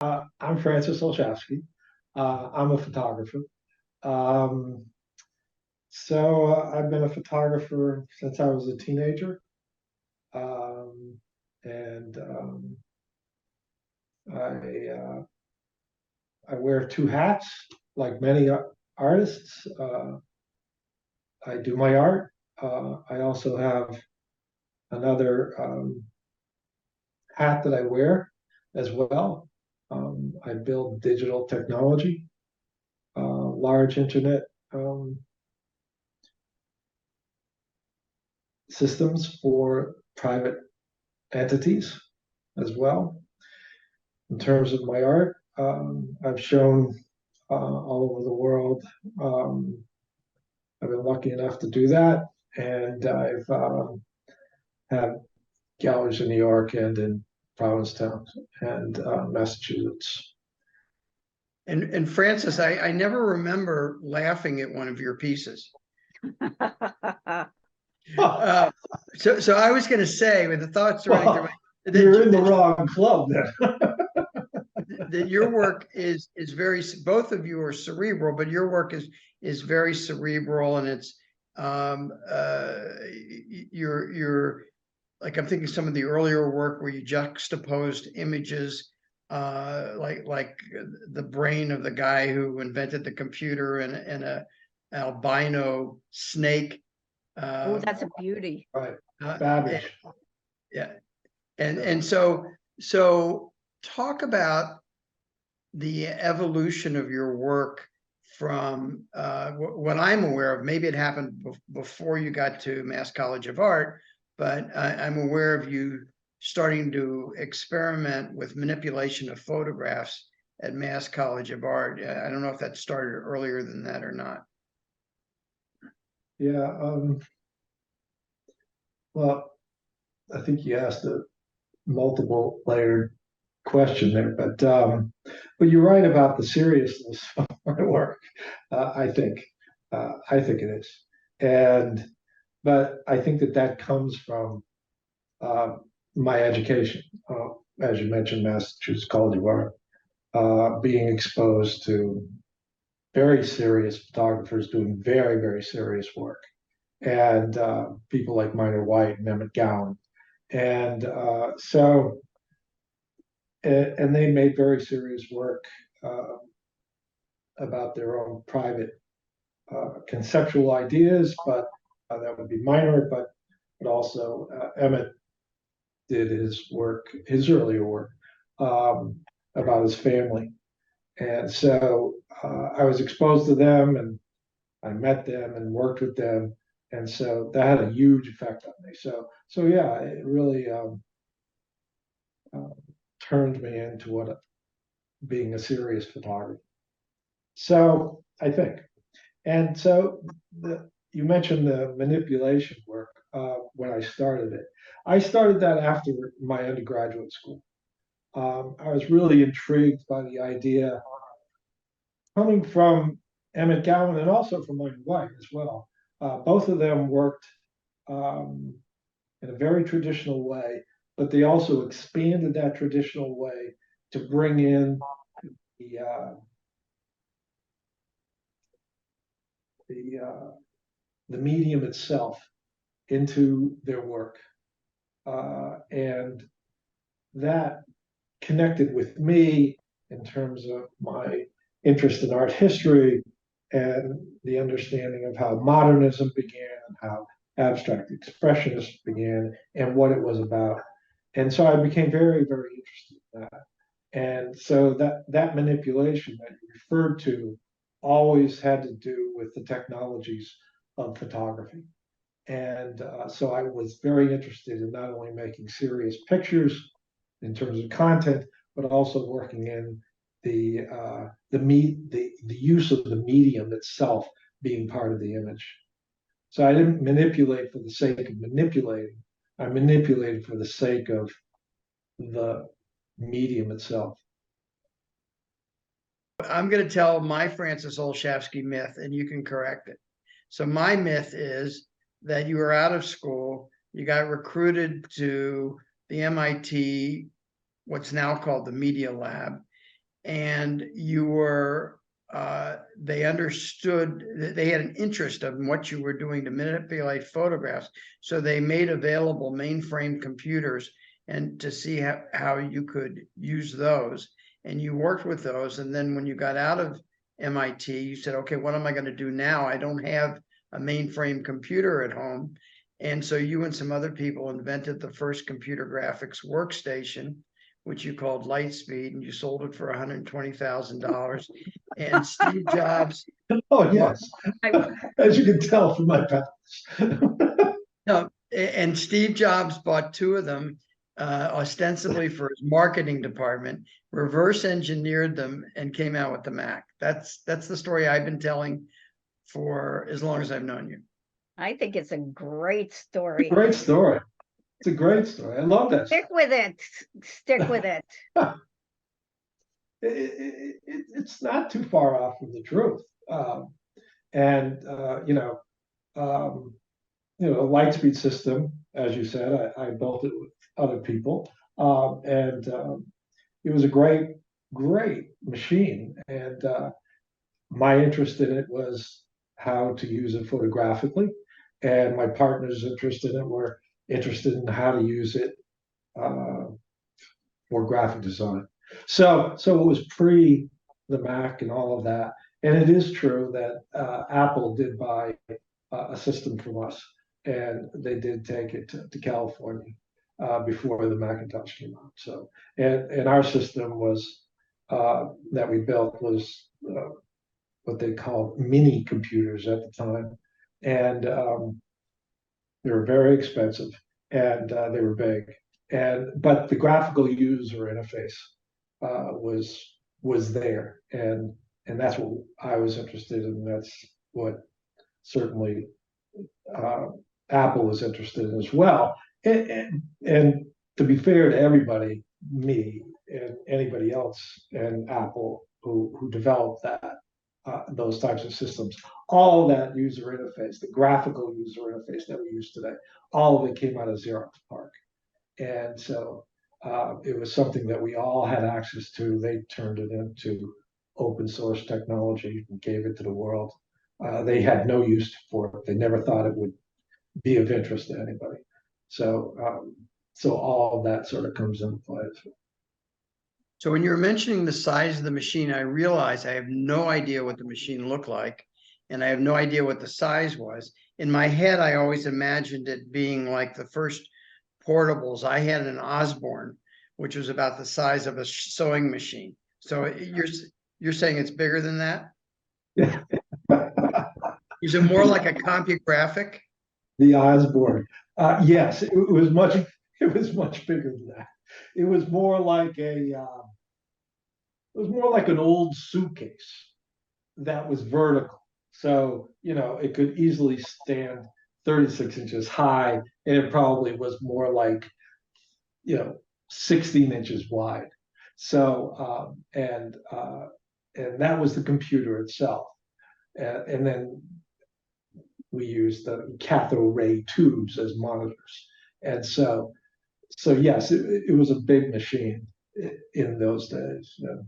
I'm Francis Olschafskie. I'm a photographer. Um, I've been a photographer since I was a teenager. Um, and I, uh, I wear two hats, like many artists. I do my art. I also have another hat that I wear as well. I build digital technology, large internet um, systems for private entities as well. In terms of my art, I've shown all over the world. Um, I've been lucky enough to do that, and I've had galleries in New York and in Provincetown and Massachusetts. And Francis, I never remember laughing at one of your pieces. Oh, So I was going to say, with the thoughts running through well, you're in the wrong club then. that your work is very, both of you are cerebral, but your work is very cerebral, and it's you're like, I'm thinking some of the earlier work where you juxtaposed images, like the brain of the guy who invented the computer and a albino snake. Oh, that's a beauty. Right, Uh, Babbage. yeah, and so talk about the evolution of your work from what I'm aware of. Maybe it happened before you got to Mass College of Art, but I'm aware of you starting to experiment with manipulation of photographs at Mass College of Art. I don't know if that started earlier than that or not. Yeah. Well, I think you asked a multiple layered question there, but you're right about the seriousness of my work. I think it is, and but I think that comes from uh, my education. As you mentioned, Massachusetts College of Art, being exposed to very serious photographers doing very serious work, and people like Minor White and Emmett Gowan, and and they made very serious work uh, about their own private conceptual ideas, but that would be Minor, but also Emmett did his work, his earlier work um, about his family, and I was exposed to them, and I met them and worked with them, and so that had a huge effect on me. So yeah, it really uh, turned me into what being a serious photographer. So I think, and so you mentioned the manipulation work when I started it. I started that after my undergraduate school. I was really intrigued by the idea coming from Emmett Gowan and also from Mike White as well. Both of them worked um, in a very traditional way, but they also expanded that traditional way to bring in the uh, the uh, the medium itself into their work, and that connected with me in terms of my interest in art history and the understanding of how modernism began, how abstract expressionists began, and what it was about. And so I became very interested in that. And so that manipulation that you referred to always had to do with the technologies of photography. And so I was very interested in not only making serious pictures in terms of content, but also working in the use of the medium itself being part of the image. So I didn't manipulate for the sake of manipulating. I manipulated for the sake of the medium itself. I'm going to tell my Francis Olschafskie myth, and you can correct it. So my myth is that you were out of school, you got recruited to the MIT, what's now called the Media Lab, and you were, they understood that they had an interest in what you were doing to manipulate photographs. So they made available mainframe computers and to see how you could use those. And you worked with those. And then when you got out of MIT, you said, okay, what am I going to do now? I don't have a mainframe computer at home. And so you and some other people invented the first computer graphics workstation, which you called Lightspeed, and you sold it for $120,000. And Steve Jobs. Oh, yes. As you can tell from my past. No, and Steve Jobs bought two of them, ostensibly for his marketing department, reverse engineered them, and came out with the Mac. That's the story I've been telling for as long as I've known you. I think it's a great story. Great story. It's a great story. I love that. Stick with it. Stick with it. It's not too far off from the truth. A Lightspeed system, as you said, I built it with other people. It was a great machine. And my interest in it was how to use it photographically. And my partner's interest in it were interested in how to use it for graphic design. So it was pre the Mac and all of that. And it is true that Apple did buy a system from us, and they did take it to California before the Macintosh came out. So, and our system was that we built was what they called mini computers at the time, and they were very expensive, and they were big. But the graphical user interface was there, and that's what I was interested in. That's what certainly Apple was interested in as well. And to be fair to everybody, me and anybody else and Apple who developed that those types of systems, all that user interface, the graphical user interface that we use today, all of it came out of Xerox PARC. And so it was something that we all had access to. They turned it into open source technology and gave it to the world. They had no use for it. They never thought it would be of interest to anybody. So all of that sort of comes into play. So when you were mentioning the size of the machine, I realized I have no idea what the machine looked like, and I have no idea what the size was. In my head, I always imagined it being like the first portables. I had an Osborne, which was about the size of a sewing machine. So you're saying it's bigger than that? Yeah. Is it more like a CompuGraphic? The Osborne. Yes, it was much bigger than that. It was more like an old suitcase that was vertical. So, it could easily stand 36 inches high, and it probably was more like, 16 inches wide. So, and that was the computer itself. And then we used the cathode ray tubes as monitors. And so yes, it was a big machine in those days. Yeah.